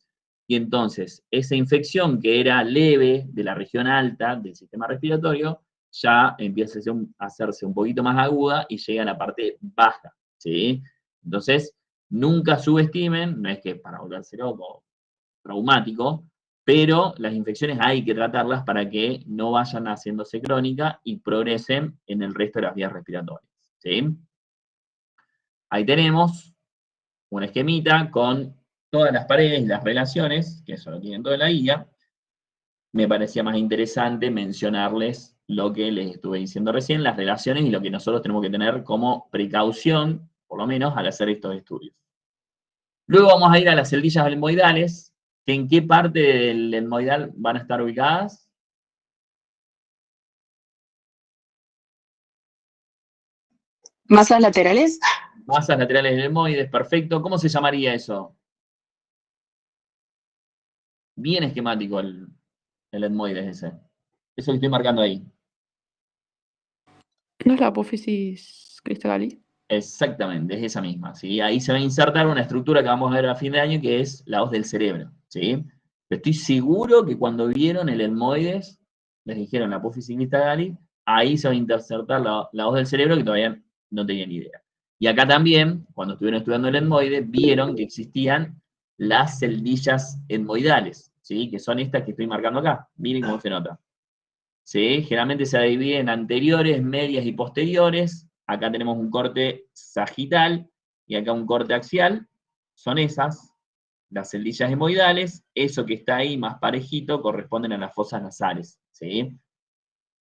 y entonces esa infección que era leve de la región alta del sistema respiratorio, ya empieza a hacerse un poquito más aguda y llega a la parte baja, ¿sí? Entonces, nunca subestimen, no es que para volverse loco, traumático, pero las infecciones hay que tratarlas para que no vayan haciéndose crónicas y progresen en el resto de las vías respiratorias, ¿sí? Ahí tenemos un esquemita con todas las paredes y las relaciones, que eso lo tienen todo en la guía. Me parecía más interesante mencionarles lo que les estuve diciendo recién, las relaciones y lo que nosotros tenemos que tener como precaución, por lo menos, al hacer estos estudios. Luego vamos a ir a las celdillas etmoidales, que en qué parte del etmoidal van a estar ubicadas. ¿Masas laterales? Masas laterales del etmoides, perfecto. ¿Cómo se llamaría eso? Bien esquemático el etmoides ese. Eso que estoy marcando ahí. ¿No es la apófisis cristalis? Exactamente, es esa misma, ¿sí? Ahí se va a insertar una estructura que vamos a ver a fin de año, que es la hoz del cerebro, ¿sí? Pero estoy seguro que cuando vieron el etmoides, les dijeron la apófisis cristalis, ahí se va a insertar la hoz del cerebro, que todavía no tenían idea. Y acá también, cuando estuvieron estudiando el etmoide, vieron que existían las celdillas etmoidales, ¿sí? Que son estas que estoy marcando acá. Miren cómo se nota. ¿Sí? Generalmente se divide en anteriores, medias y posteriores. Acá tenemos un corte sagital y acá un corte axial. Son esas, las celdillas etmoidales. Eso que está ahí más parejito corresponden a las fosas nasales, ¿sí?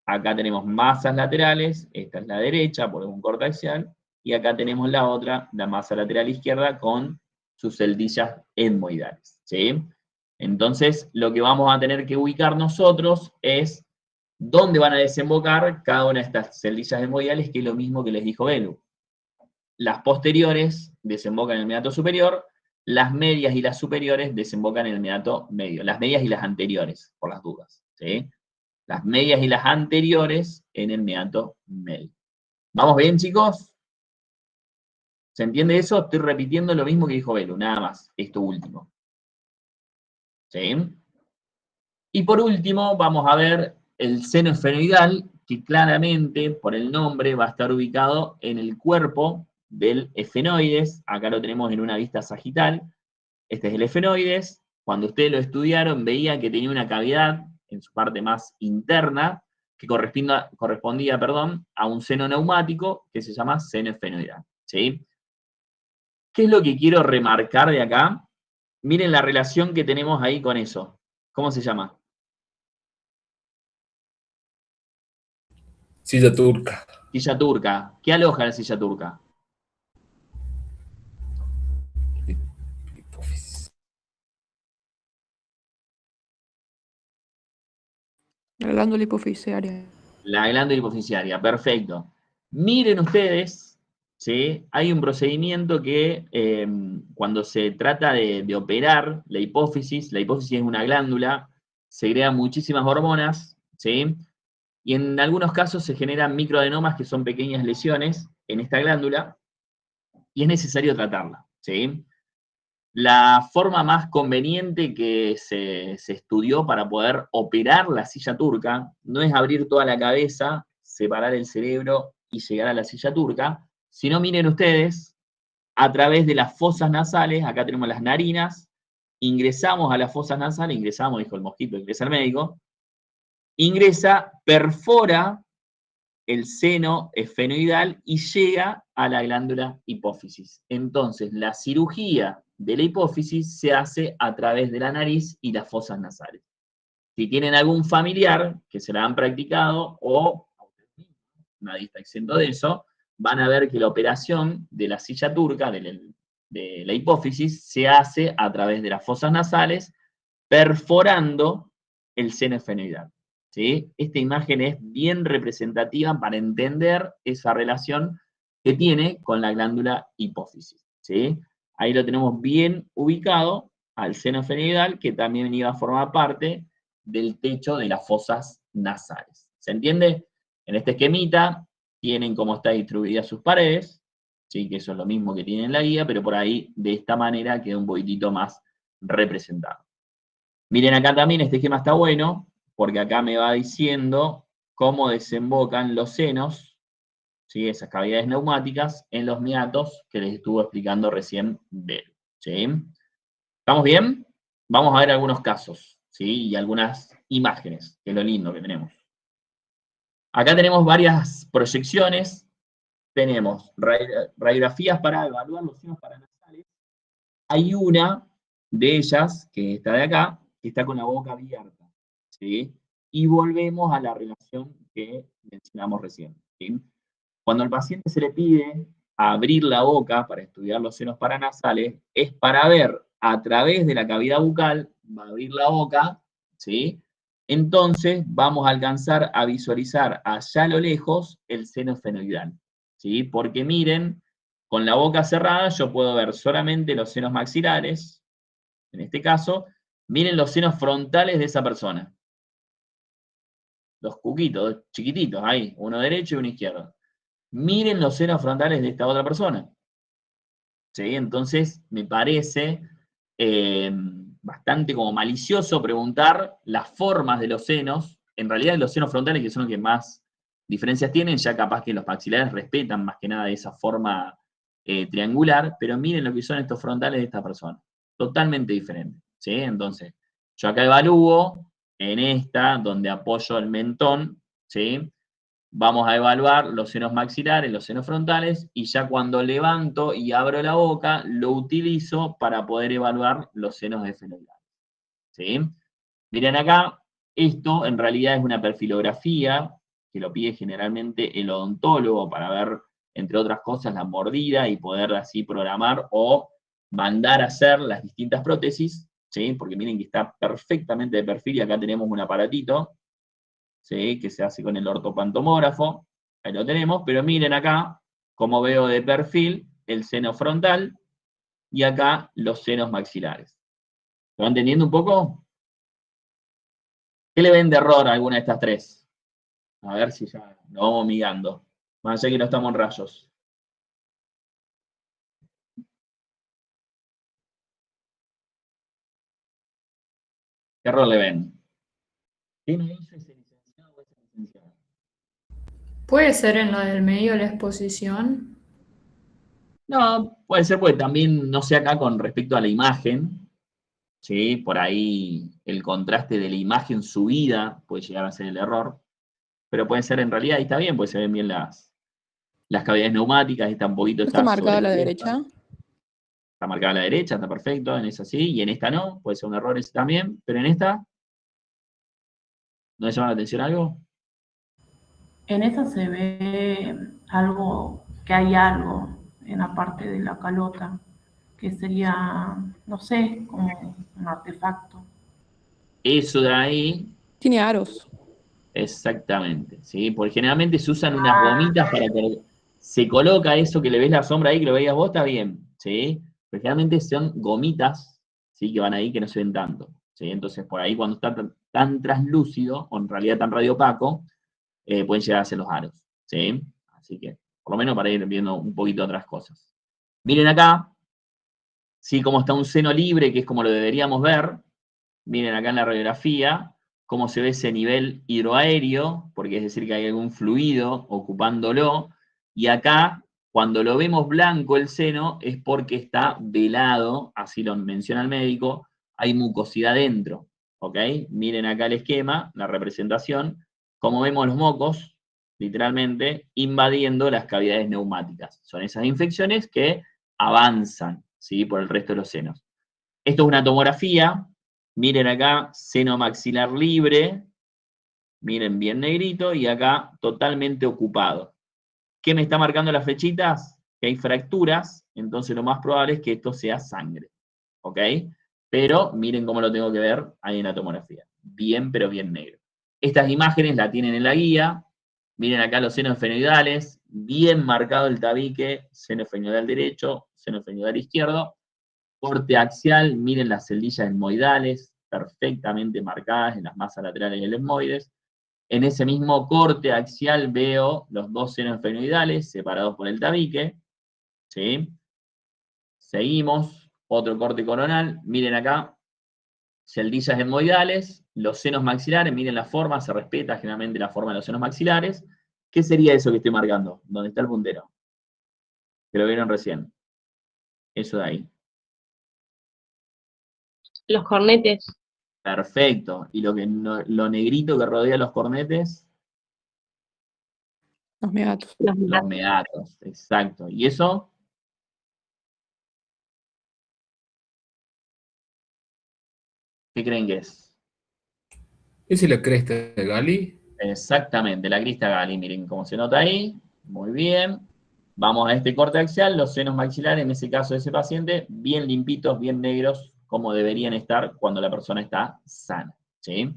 Acá tenemos masas laterales, esta es la derecha por un corte axial, y acá tenemos la otra, la masa lateral izquierda, con sus celdillas etmoidales, ¿sí? Entonces, lo que vamos a tener que ubicar nosotros es dónde van a desembocar cada una de estas celdillas etmoidales, que es lo mismo que les dijo Belu. Las posteriores desembocan en el meato superior, las medias y las superiores desembocan en el meato medio. Las medias y las anteriores, por las dudas, ¿sí? Las medias y las anteriores en el meato medio. ¿Vamos bien, chicos? ¿Se entiende eso? Estoy repitiendo lo mismo que dijo Belu, nada más, esto último. ¿Sí? Y por último, vamos a ver el seno esfenoidal, que claramente, por el nombre, va a estar ubicado en el cuerpo del esfenoides. Acá lo tenemos en una vista sagital. Este es el esfenoides. Cuando ustedes lo estudiaron, veían que tenía una cavidad en su parte más interna, que correspondía a un seno neumático que se llama seno esfenoidal, ¿sí? ¿Qué es lo que quiero remarcar de acá? Miren la relación que tenemos ahí con eso. ¿Cómo se llama? Silla turca. Silla turca. ¿Qué aloja la silla turca? Hipófisis. La glándula hipofisiaria. La glándula hipofisiaria, perfecto. Miren ustedes, ¿sí? Hay un procedimiento que cuando se trata de operar la hipófisis es una glándula, segrega muchísimas hormonas, ¿sí? Y en algunos casos se generan microadenomas, que son pequeñas lesiones en esta glándula, y es necesario tratarla, ¿sí? La forma más conveniente que se estudió para poder operar la silla turca no es abrir toda la cabeza, separar el cerebro y llegar a la silla turca, sino miren ustedes, a través de las fosas nasales, acá tenemos las narinas, ingresamos a las fosas nasales, ingresamos, dijo el mosquito, ingresa el médico, ingresa, perfora el seno esfenoidal y llega a la glándula hipófisis. Entonces, la cirugía de la hipófisis se hace a través de la nariz y las fosas nasales. Si tienen algún familiar que se la han practicado o nadie está exento de eso, van a ver que la operación de la silla turca, de la hipófisis, se hace a través de las fosas nasales, perforando el seno esfenoidal. ¿Sí? Esta imagen es bien representativa para entender esa relación que tiene con la glándula hipófisis, ¿sí? Ahí lo tenemos bien ubicado al seno esfenoidal, que también iba a formar parte del techo de las fosas nasales. ¿Se entiende? En este esquemita tienen cómo están distribuidas sus paredes, ¿sí? Que eso es lo mismo que tiene en la guía, pero por ahí de esta manera queda un poquitito más representado. Miren acá también, este esquema está bueno, porque acá me va diciendo cómo desembocan los senos, ¿sí? Esas cavidades neumáticas, en los meatos que les estuvo explicando recién Vero, ¿sí? ¿Estamos bien? Vamos a ver algunos casos, ¿sí? Y algunas imágenes, que es lo lindo que tenemos. Acá tenemos varias proyecciones, tenemos radiografías para evaluar los senos paranasales. Hay una de ellas, que está de acá, que está con la boca abierta, ¿sí? Y volvemos a la relación que mencionamos recién, ¿sí? Cuando al paciente se le pide abrir la boca para estudiar los senos paranasales, es para ver a través de la cavidad bucal, va a abrir la boca, ¿sí? Entonces vamos a alcanzar a visualizar allá a lo lejos el seno esfenoidal, ¿sí? Porque miren, con la boca cerrada yo puedo ver solamente los senos maxilares, en este caso, miren los senos frontales de esa persona. Los cuquitos, chiquititos, ahí, uno derecho y uno izquierdo. Miren los senos frontales de esta otra persona. ¿Sí? Entonces, me parece bastante como malicioso preguntar las formas de los senos. En realidad, los senos frontales, que son los que más diferencias tienen, ya capaz que los maxilares respetan más que nada esa forma triangular, pero miren lo que son estos frontales de esta persona. Totalmente diferente. ¿Sí? Entonces, yo acá evalúo en esta, donde apoyo el mentón, ¿sí? Vamos a evaluar los senos maxilares, los senos frontales, y ya cuando levanto y abro la boca, lo utilizo para poder evaluar los senos esfenoidales. ¿Sí? Miren acá, esto en realidad es una perfilografía que lo pide generalmente el odontólogo para ver, entre otras cosas, la mordida y poder así programar o mandar a hacer las distintas prótesis, ¿sí? Porque miren que está perfectamente de perfil y acá tenemos un aparatito, ¿sí? Que se hace con el ortopantomógrafo, ahí lo tenemos, pero miren acá, como veo de perfil, el seno frontal y acá los senos maxilares. ¿Lo van entendiendo un poco? ¿Qué le ven de error a alguna de estas tres? A ver si ya lo vamos migando. Más allá que no estamos en rayos. ¿Qué error le ven? ¿Qué no hizo ese licenciado o esa licenciada? ¿Puede ser en la del medio la exposición? No, puede ser porque también, no sé acá con respecto a la imagen, ¿sí? Por ahí el contraste de la imagen subida puede llegar a ser el error, pero puede ser en realidad, y está bien, pues se ven bien las cavidades neumáticas, está un poquito, ¿No está marcada a la sobrepuesta. derecha? Está marcada a la derecha, está perfecto, en esa sí, y en esta no, puede ser un error ese también, pero en esta, ¿no le llama la atención algo? En esa se ve algo, que hay algo en la parte de la calota, que sería, no sé, como un artefacto. Eso de ahí, Tiene aros. exactamente, ¿sí? Porque generalmente se usan unas gomitas para que se coloca eso que le ves la sombra ahí, que lo veías vos, está bien, ¿sí? Pero generalmente son gomitas, ¿sí? Que van ahí que no se ven tanto, ¿sí? Entonces, por ahí cuando está tan translúcido, o en realidad tan radiopaco, pueden llegar a ser los aros, ¿sí? Así que, por lo menos para ir viendo un poquito otras cosas. Miren acá, ¿sí? Cómo está un seno libre, que es como lo deberíamos ver. Miren acá en la radiografía, cómo se ve ese nivel hidroaéreo, porque es decir que hay algún fluido ocupándolo, y acá, cuando lo vemos blanco el seno, es porque está velado, así lo menciona el médico, hay mucosidad dentro, ¿ok? Miren acá el esquema, la representación, como vemos los mocos, literalmente, invadiendo las cavidades neumáticas. Son esas infecciones que avanzan, ¿sí? Por el resto de los senos. Esto es una tomografía. Miren acá, seno maxilar libre, miren bien negrito, y acá totalmente ocupado. ¿Qué me está marcando las flechitas? Que hay fracturas, entonces lo más probable es que esto sea sangre, ¿ok? Pero miren cómo lo tengo que ver ahí en la tomografía. Bien, pero bien negro. Estas imágenes la tienen en la guía, Miren acá los senos esfenoidales, bien marcado el tabique, seno esfenoidal derecho, seno esfenoidal izquierdo. Corte axial, miren las celdillas etmoidales, perfectamente marcadas en las masas laterales del etmoides. En ese mismo corte axial veo los dos senos esfenoidales separados por el tabique. ¿Sí? Seguimos, otro corte coronal, miren acá, celdillas etmoidales, los senos maxilares, miren la forma, se respeta generalmente la forma de los senos maxilares. ¿Qué sería eso que estoy marcando? ¿Dónde está el puntero? Que lo vieron recién. Eso de ahí. Los cornetes. Perfecto. Y lo negrito que rodea los cornetes, Los meatos. Los los meatos. meatos. Exacto. ¿Y eso? ¿Qué creen que es? ¿Es la cresta de Gali? Exactamente, la crista Gali. Miren cómo se nota ahí. Muy bien. Vamos a este corte axial, los senos maxilares, en ese caso de ese paciente, bien limpitos, bien negros, como deberían estar cuando la persona está sana. ¿Sí?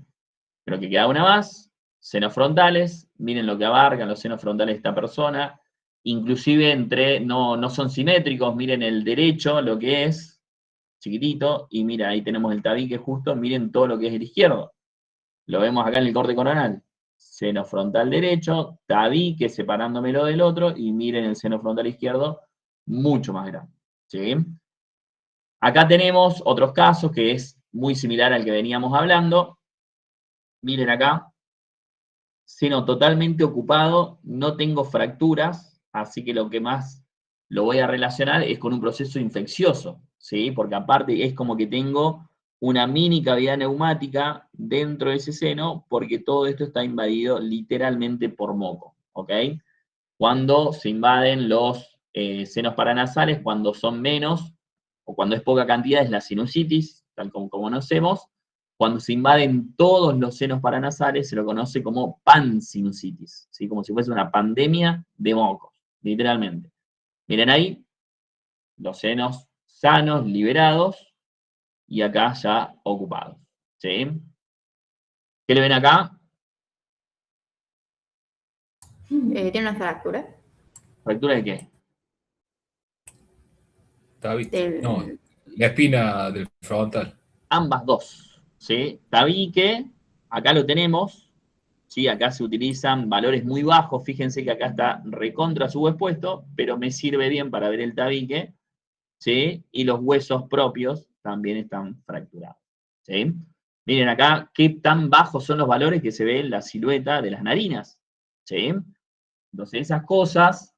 Creo que queda una más. Senos frontales, miren lo que abarcan los senos frontales de esta persona. Inclusive no son simétricos, miren el derecho, lo que es, chiquitito, y mira, ahí tenemos el tabique justo, miren todo lo que es el izquierdo. Lo vemos acá en el corte coronal. Seno frontal derecho, tabique separándomelo del otro, y miren el seno frontal izquierdo, mucho más grande. ¿Sí? Acá tenemos otros casos que es muy similar al que veníamos hablando. Miren acá, seno totalmente ocupado, no tengo fracturas, así que lo que más lo voy a relacionar es con un proceso infeccioso, ¿sí? Porque aparte es como que tengo una mini cavidad neumática dentro de ese seno, porque todo esto está invadido literalmente por moco, ¿ok? Cuando se invaden los senos paranasales, cuando son menos, o cuando es poca cantidad, es la sinusitis, tal como conocemos. Cuando se invaden todos los senos paranasales, se lo conoce como pansinusitis, ¿sí? Como si fuese una pandemia de mocos, literalmente. Miren ahí, los senos sanos, liberados, y acá ya ocupados, ¿sí? ¿Qué le ven acá? ¿Tiene una fractura? ¿Fractura de qué? No, la espina del frontal. Ambas dos, ¿sí? Tabique, acá lo tenemos, ¿sí? Acá se utilizan valores muy bajos, fíjense que acá está recontra subexpuesto, pero me sirve bien para ver el tabique, ¿sí? Y los huesos propios también están fracturados, ¿sí? Miren acá qué tan bajos son los valores que se ve en la silueta de las narinas, ¿sí? Entonces esas cosas,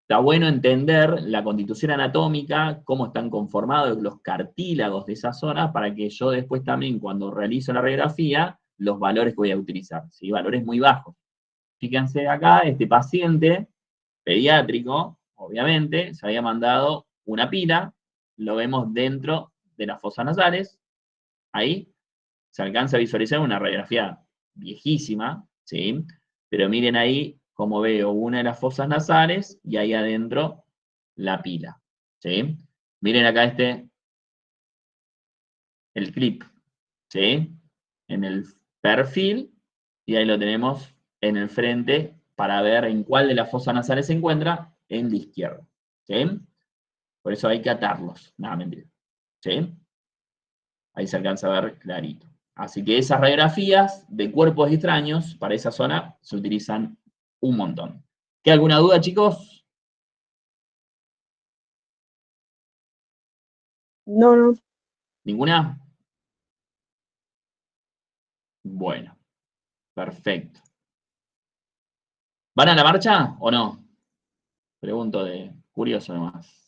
está bueno entender la constitución anatómica, cómo están conformados los cartílagos de esa zona, para que yo después también, cuando realizo la radiografía, los valores que voy a utilizar, ¿sí? Valores muy bajos. Fíjense acá, este paciente pediátrico, obviamente, se había mandado una pila, lo vemos dentro de las fosas nasales, ahí se alcanza a visualizar una radiografía viejísima, ¿sí? Pero miren ahí cómo veo una de las fosas nasales y ahí adentro la pila, ¿sí? Miren acá el clip, ¿sí? En el perfil, y ahí lo tenemos en el frente para ver en cuál de las fosas nasales se encuentra, en la izquierda, ¿sí? Por eso hay que atarlos, nada, mentira, ¿sí? Ahí se alcanza a ver clarito. Así que esas radiografías de cuerpos extraños para esa zona se utilizan un montón. ¿Queda alguna duda, chicos? No. ¿Ninguna? Bueno, perfecto. ¿Van a la marcha o no? Pregunto de curioso nomás.